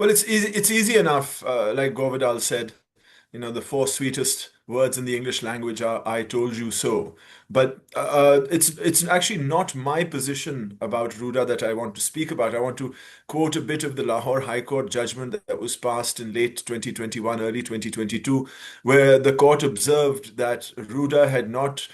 Well, it's easy enough, like Govardhan said. The four sweetest words in the English language are "I told you so." But it's actually not my position about RUDA that I want to speak about. I want to quote a bit of the Lahore High Court judgment that was passed in late 2021, early 2022, where the court observed that RUDA had not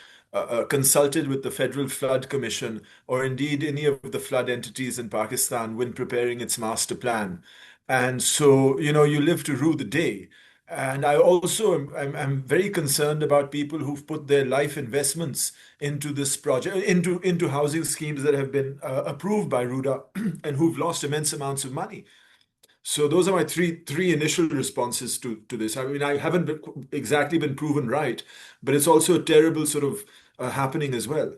consulted with the Federal Flood Commission or indeed any of the flood entities in Pakistan when preparing its master plan. And so, you live to rue the day. And I also am very concerned about people who've put their life investments into this project, into housing schemes that have been approved by RUDA and who've lost immense amounts of money. So those are my three initial responses to this. I mean, I haven't exactly been proven right, but it's also a terrible sort of happening as well.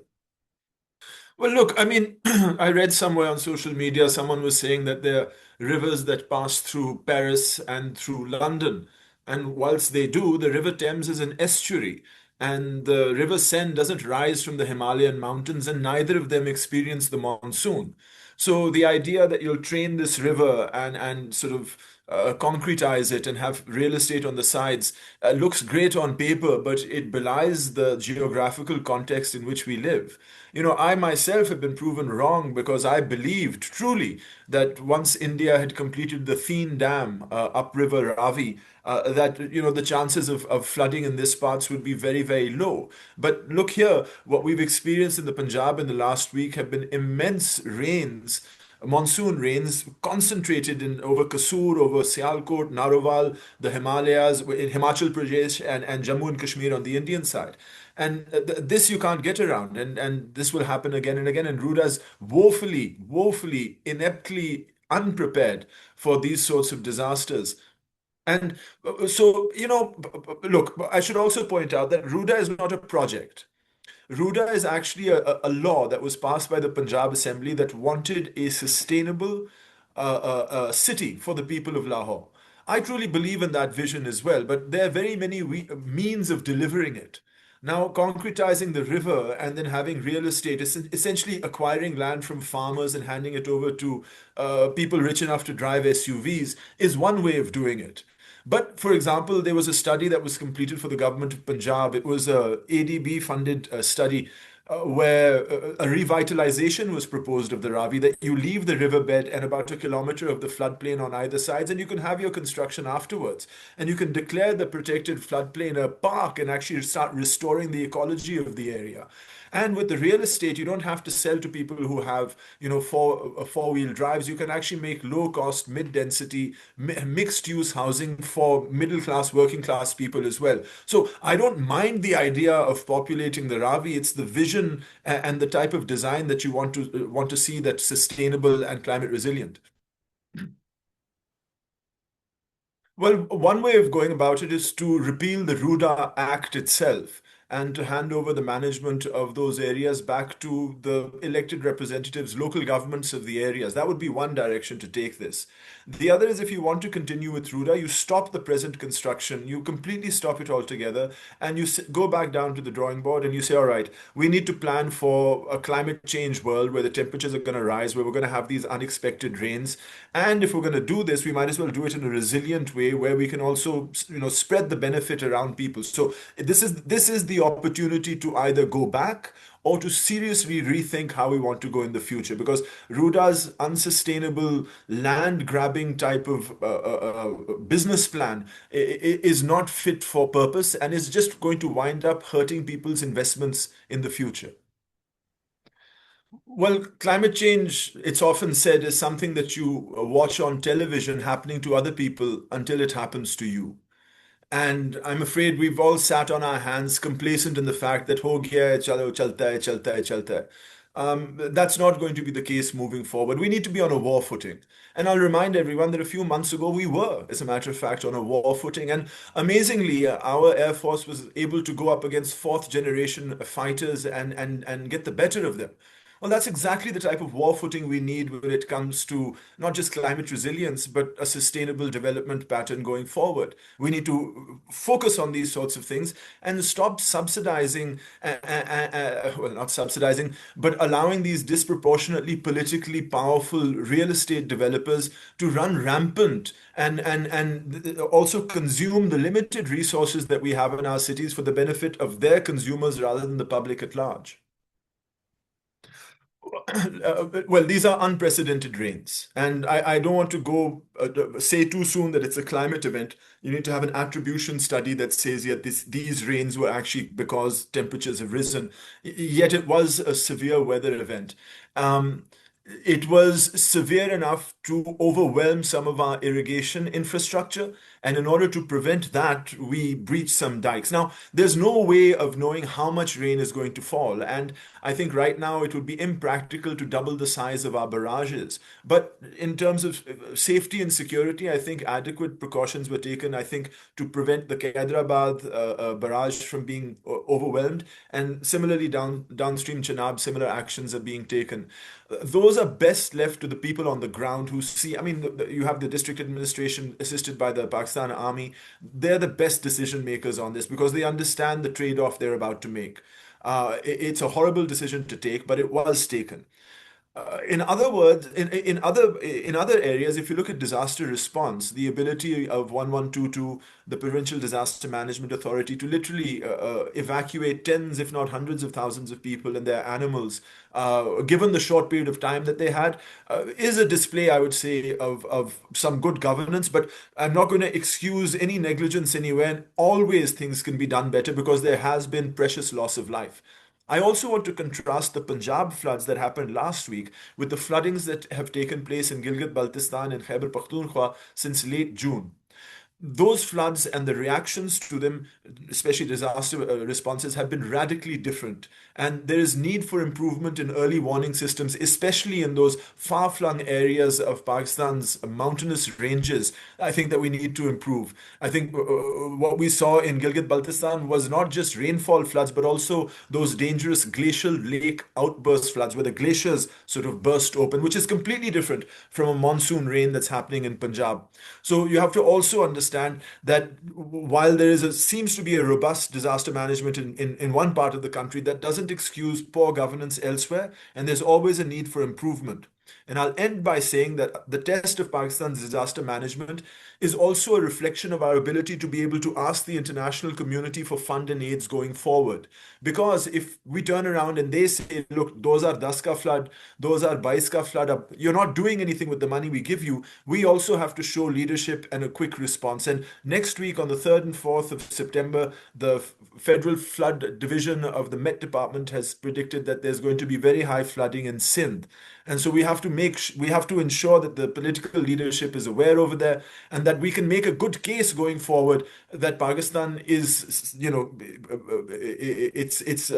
Well, look, I mean, I read somewhere on social media, someone was saying that there are rivers that pass through Paris and through London. And whilst they do, the River Thames is an estuary. And the River Seine doesn't rise from the Himalayan mountains, and neither of them experience the monsoon. So the idea that you'll train this river and sort of concretize it and have real estate on the sides looks great on paper, but it belies the geographical context in which we live. I myself have been proven wrong because I believed truly that once India had completed the Theen Dam upriver Ravi, that the chances of flooding in this parts would be very, very low. But look here, what we've experienced in the Punjab in the last week have been immense rains, monsoon rains concentrated in over Kasur, over Sialkot, Narowal, the Himalayas, in Himachal Pradesh and Jammu and Kashmir on the Indian side. And this you can't get around. And this will happen again and again. And Ruda's woefully, woefully, ineptly unprepared for these sorts of disasters. And so, look, I should also point out that RUDA is not a project. RUDA is actually a law that was passed by the Punjab Assembly that wanted a sustainable city for the people of Lahore. I truly believe in that vision as well, but there are very many means of delivering it. Now, concretizing the river and then having real estate, essentially acquiring land from farmers and handing it over to people rich enough to drive SUVs, is one way of doing it. But for example, there was a study that was completed for the government of Punjab. It was a ADB funded study where a revitalization was proposed of the Ravi, that you leave the riverbed and about a kilometer of the floodplain on either sides, and you can have your construction afterwards. And you can declare the protected floodplain a park and actually start restoring the ecology of the area. And with the real estate, you don't have to sell to people who have, four-wheel drives. You can actually make low-cost, mid-density, mixed-use housing for middle-class, working-class people as well. So I don't mind the idea of populating the Ravi. It's the vision and the type of design that you want to see that's sustainable and climate resilient. Well, one way of going about it is to repeal the RUDA Act itself and to hand over the management of those areas back to the elected representatives, local governments of the areas. That would be one direction to take this. The other is if you want to continue with RUDA, you stop the present construction, you completely stop it altogether, and you go back down to the drawing board and you say, all right, we need to plan for a climate change world where the temperatures are going to rise, where we're going to have these unexpected rains. And if we're going to do this, we might as well do it in a resilient way where we can also, spread the benefit around people. So this is the opportunity to either go back or to seriously rethink how we want to go in the future, because Ruda's unsustainable land grabbing type of business plan is not fit for purpose and is just going to wind up hurting people's investments in the future. Well, climate change, it's often said, is something that you watch on television happening to other people until it happens to you. And I'm afraid we've all sat on our hands complacent in the fact that ho gaya hai, chalo, chalta hai, chalta hai, chalta hai. That's not going to be the case moving forward. We need to be on a war footing. And I'll remind everyone that a few months ago we were, as a matter of fact, on a war footing. And amazingly, our Air Force was able to go up against fourth generation fighters and get the better of them. Well, that's exactly the type of war footing we need when it comes to not just climate resilience, but a sustainable development pattern going forward. We need to focus on these sorts of things and stop subsidizing, well, not subsidizing, but allowing these disproportionately politically powerful real estate developers to run rampant and also consume the limited resources that we have in our cities for the benefit of their consumers rather than the public at large. Well, these are unprecedented rains, and I don't want to go say too soon that it's a climate event. You need to have an attribution study that says, yet these rains were actually because temperatures have risen. Yet it was a severe weather event. Um, it was severe enough to overwhelm some of our irrigation infrastructure. And in order to prevent that, we breached some dikes. Now, there's no way of knowing how much rain is going to fall. And I think right now it would be impractical to double the size of our barrages. But in terms of safety and security, I think adequate precautions were taken, I think, to prevent the Hyderabad barrage from being overwhelmed. And similarly, downstream Chenab, similar actions are being taken. Those are best left to the people on the ground who see. I mean, you have the district administration assisted by the Pakistan Army. They're the best decision makers on this because they understand the trade-off they're about to make. It's a horrible decision to take, but it was taken. In other words, in other areas, if you look at disaster response, the ability of 1122, the Provincial Disaster Management Authority, to literally evacuate tens, if not hundreds of thousands of people and their animals, given the short period of time that they had, is a display, I would say, of some good governance. But I'm not going to excuse any negligence anywhere. Always things can be done better because there has been precious loss of life. I also want to contrast the Punjab floods that happened last week with the floodings that have taken place in Gilgit-Baltistan and Khyber Pakhtunkhwa since late June. Those floods and the reactions to them, especially disaster responses, have been radically different. And there is need for improvement in early warning systems, especially in those far-flung areas of Pakistan's mountainous ranges. I think that we need to improve. I think what we saw in Gilgit-Baltistan was not just rainfall floods, but also those dangerous glacial lake outburst floods where the glaciers sort of burst open, which is completely different from a monsoon rain that's happening in Punjab. So you have to also understand that while there seems to be a robust disaster management in one part of the country, that doesn't excuse poor governance elsewhere, and there's always a need for improvement. And I'll end by saying that the test of Pakistan's disaster management is also a reflection of our ability to be able to ask the international community for fund and aids going forward. Because if we turn around and they say, look, those are Daska flood, those are Baiska flood, you're not doing anything with the money we give you, we also have to show leadership and a quick response. And next week, on the 3rd and 4th of September, the Federal Flood Division of the Met Department has predicted that there's going to be very high flooding in Sindh. And so we have to ensure that the political leadership is aware over there and that we can make a good case going forward that Pakistan is, it's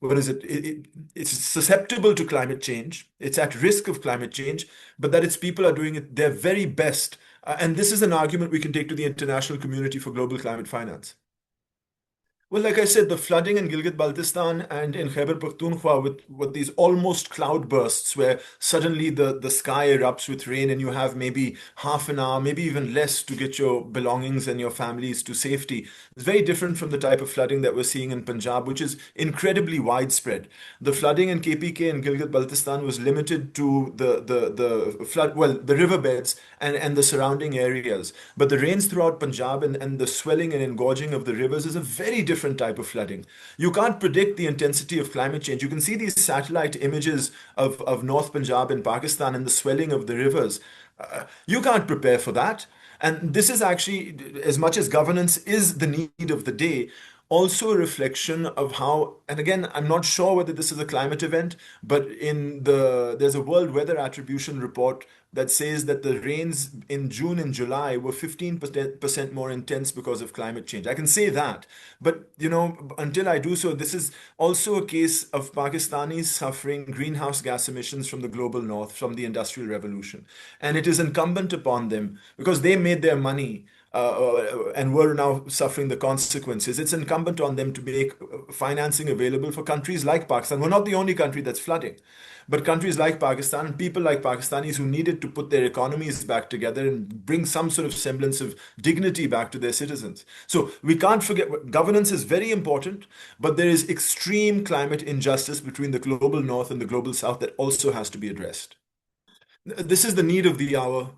what is it? It's susceptible to climate change. It's at risk of climate change, but that its people are doing it their very best. And this is an argument we can take to the international community for global climate finance. Well, like I said, the flooding in Gilgit-Baltistan and in Khyber Pakhtunkhwa with these almost cloudbursts where suddenly the sky erupts with rain and you have maybe half an hour, maybe even less to get your belongings and your families to safety. It's very different from the type of flooding that we're seeing in Punjab, which is incredibly widespread. The flooding in KPK and Gilgit-Baltistan was limited to the flood, well, the riverbeds and the surrounding areas. But the rains throughout Punjab and the swelling and engorging of the rivers is a very different type of flooding. You can't predict the intensity of climate change. You can see these satellite images of North Punjab in Pakistan and the swelling of the rivers. You can't prepare for that. And this is actually, as much as governance is the need of the day, also a reflection of how, and again, I'm not sure whether this is a climate event, but there's a World Weather Attribution report that says that the rains in June and July were 15% more intense because of climate change. I can say that, but until I do so, this is also a case of Pakistanis suffering greenhouse gas emissions from the global north, from the Industrial Revolution. And it is incumbent upon them, because they made their money and we're now suffering the consequences. It's incumbent on them to make financing available for countries like Pakistan. We're not the only country that's flooding, but countries like Pakistan and people like Pakistanis who needed to put their economies back together and bring some sort of semblance of dignity back to their citizens. So we can't forget governance is very important, but there is extreme climate injustice between the global north and the global south that also has to be addressed. This is the need of the hour.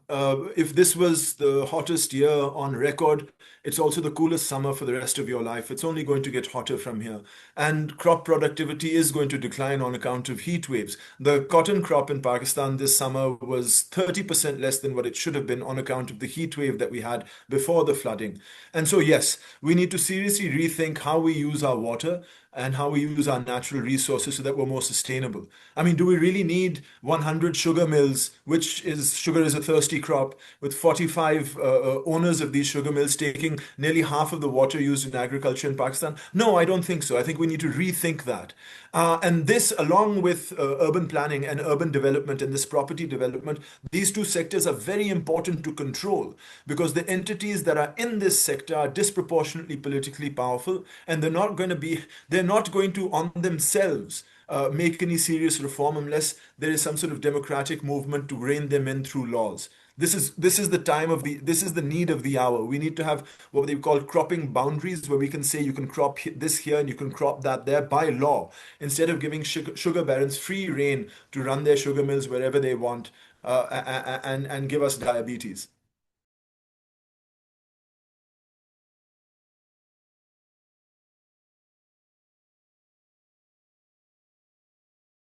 If this was the hottest year on record, it's also the coolest summer for the rest of your life. It's only going to get hotter from here. And crop productivity is going to decline on account of heat waves. The cotton crop in Pakistan this summer was 30% less than what it should have been on account of the heat wave that we had before the flooding. And so, yes, we need to seriously rethink how we use our water and how we use our natural resources so that we're more sustainable. I mean, do we really need 100 sugar mills, which is sugar is a thirsty crop, with 45 owners of these sugar mills taking nearly half of the water used in agriculture in Pakistan? No, I don't think so. I think we need to rethink that. And this, along with urban planning and urban development and this property development, these two sectors are very important to control because the entities that are in this sector are disproportionately politically powerful, and they're not going to on themselves make any serious reform unless there is some sort of democratic movement to rein them in through laws. This is the time of the this is the need of the hour. We need to have what they call cropping boundaries, where we can say you can crop this here and you can crop that there by law, instead of giving sugar barons free rein to run their sugar mills wherever they want, and give us diabetes.